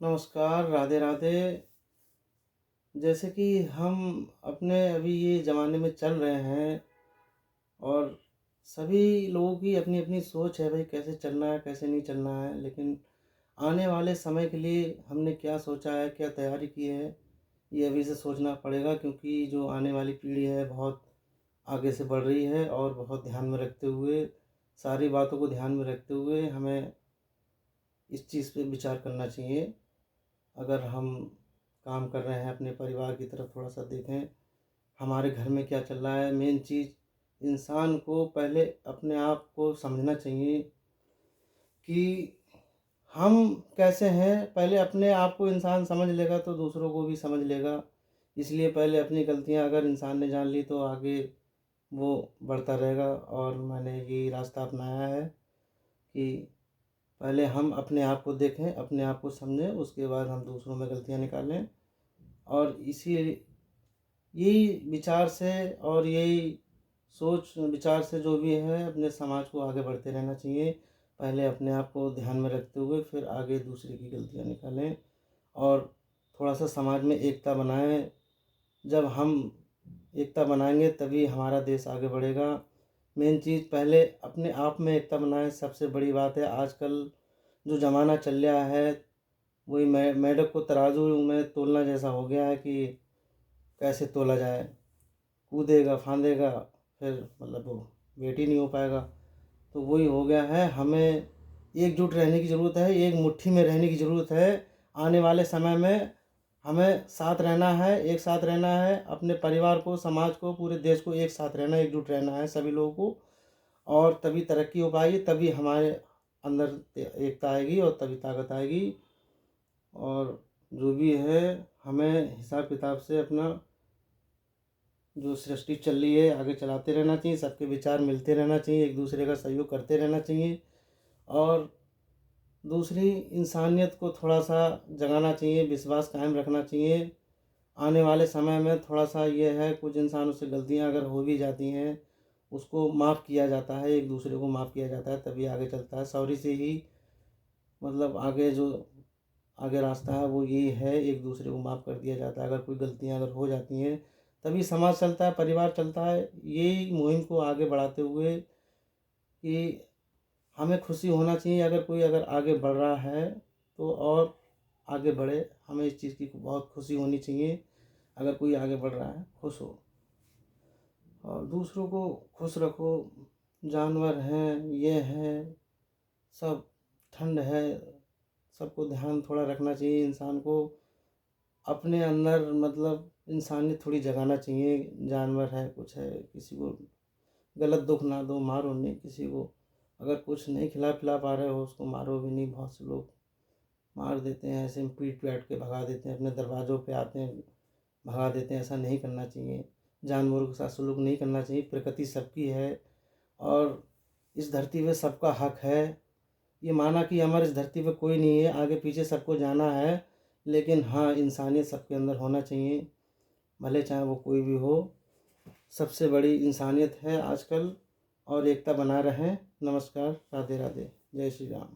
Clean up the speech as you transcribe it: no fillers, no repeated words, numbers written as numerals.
नमस्कार, राधे राधे। जैसे कि हम अपने अभी ये ज़माने में चल रहे हैं और सभी लोगों की अपनी अपनी सोच है भाई, कैसे चलना है कैसे नहीं चलना है। लेकिन आने वाले समय के लिए हमने क्या सोचा है, क्या तैयारी की है, ये अभी से सोचना पड़ेगा, क्योंकि जो आने वाली पीढ़ी है बहुत आगे से बढ़ रही है और बहुत ध्यान में रखते हुए, सारी बातों को ध्यान में रखते हुए हमें इस चीज़ पे विचार करना चाहिए। अगर हम काम कर रहे हैं, अपने परिवार की तरफ थोड़ा-सा देखें, हमारे घर में क्या चल रहा है। मेन चीज़ इंसान को पहले अपने आप को समझना चाहिए कि हम कैसे हैं। पहले अपने आप को इंसान समझ लेगा तो दूसरों को भी समझ लेगा। इसलिए पहले अपनी गलतियाँ अगर इंसान ने जान ली तो आगे वो बढ़ता रहेगा। और मैंने ये रास्ता अपनाया है कि पहले हम अपने आप को देखें, अपने आप को समझें, उसके बाद हम दूसरों में गलतियाँ निकालें। और इसी यही विचार से और यही सोच विचार से जो भी है, अपने समाज को आगे बढ़ते रहना चाहिए। पहले अपने आप को ध्यान में रखते हुए फिर आगे दूसरे की गलतियाँ निकालें और थोड़ा-सा समाज में एकता बनाएँ। जब हम एकता बनाएँगे तभी हमारा देश आगे बढ़ेगा। मेन चीज़ पहले अपने आप में एकता बनाएँ, सबसे बड़ी बात है। आजकल जो ज़माना चल रहा है वही मेंढक को तराजू में तोलना जैसा हो गया है कि कैसे तोला जाए। कूदेगा, फांदेगा, फिर मतलब वो वेट ही नहीं हो पाएगा। तो वही हो गया है, हमें एकजुट रहने की ज़रूरत है, एक मुट्ठी में रहने की ज़रूरत है। आने वाले समय में हमें साथ रहना है, एक साथ रहना है, अपने परिवार को, समाज को, पूरे देश को एक साथ रहना है, एकजुट रहना है सभी लोगों को। और तभी तरक्की हो पाएगी, तभी हमारे अंदर एकता आएगी और तभी ताकत आएगी। और जो भी है, हमें हिसाब किताब से अपना जो सृष्टि चल रही है आगे चलाते रहना चाहिए। सबके विचार मिलते रहना चाहिए, एक दूसरे का सहयोग करते रहना चाहिए। और दूसरी इंसानियत को थोड़ा-सा जगाना चाहिए, विश्वास कायम रखना चाहिए। आने वाले समय में थोड़ा-सा ये है, कुछ इंसानों से गलतियाँ अगर हो भी जाती हैं, उसको माफ़ किया जाता है, एक दूसरे को माफ़ किया जाता है, तभी आगे चलता है। सॉरी से ही मतलब आगे रास्ता है वो यही है, एक दूसरे को माफ़ कर दिया जाता है। अगर कोई गलतियाँ अगर हो जाती हैं तभी समाज चलता है, परिवार चलता है। यही मुहिम को आगे बढ़ाते हुए कि हमें खुशी होना चाहिए, अगर कोई अगर आगे बढ़ रहा है तो और आगे बढ़े। हमें इस चीज़ की बहुत खुशी होनी चाहिए, अगर कोई आगे बढ़ रहा है, खुश हो और दूसरों को खुश रखो। जानवर हैं, ये हैं, सब ठंड है, सबको ध्यान थोड़ा रखना चाहिए। इंसान को अपने अंदर मतलब इंसानियत थोड़ी जगाना चाहिए। जानवर है, कुछ है, किसी को गलत दुःख ना दो, मारो नहीं किसी को। अगर कुछ नहीं खिला-पिला पा रहे हो उसको मारो भी नहीं। बहुत से लोग मार देते हैं, ऐसे में पीट-पाट के भगा देते हैं, अपने दरवाज़ों पे आते हैं, भगा देते हैं। ऐसा नहीं करना चाहिए, जानवरों के साथ सलूक नहीं करना चाहिए। प्रकृति सबकी है और इस धरती पे सबका हक है। ये माना कि हमारे इस धरती पे कोई नहीं है, आगे पीछे सबको जाना है, लेकिन हाँ, इंसानियत सबके अंदर होना चाहिए, भले चाहे वो कोई भी हो। सबसे बड़ी इंसानियत है आजकल। और एकता बनाए रहें। नमस्कार, राधे राधे, जय श्री राम।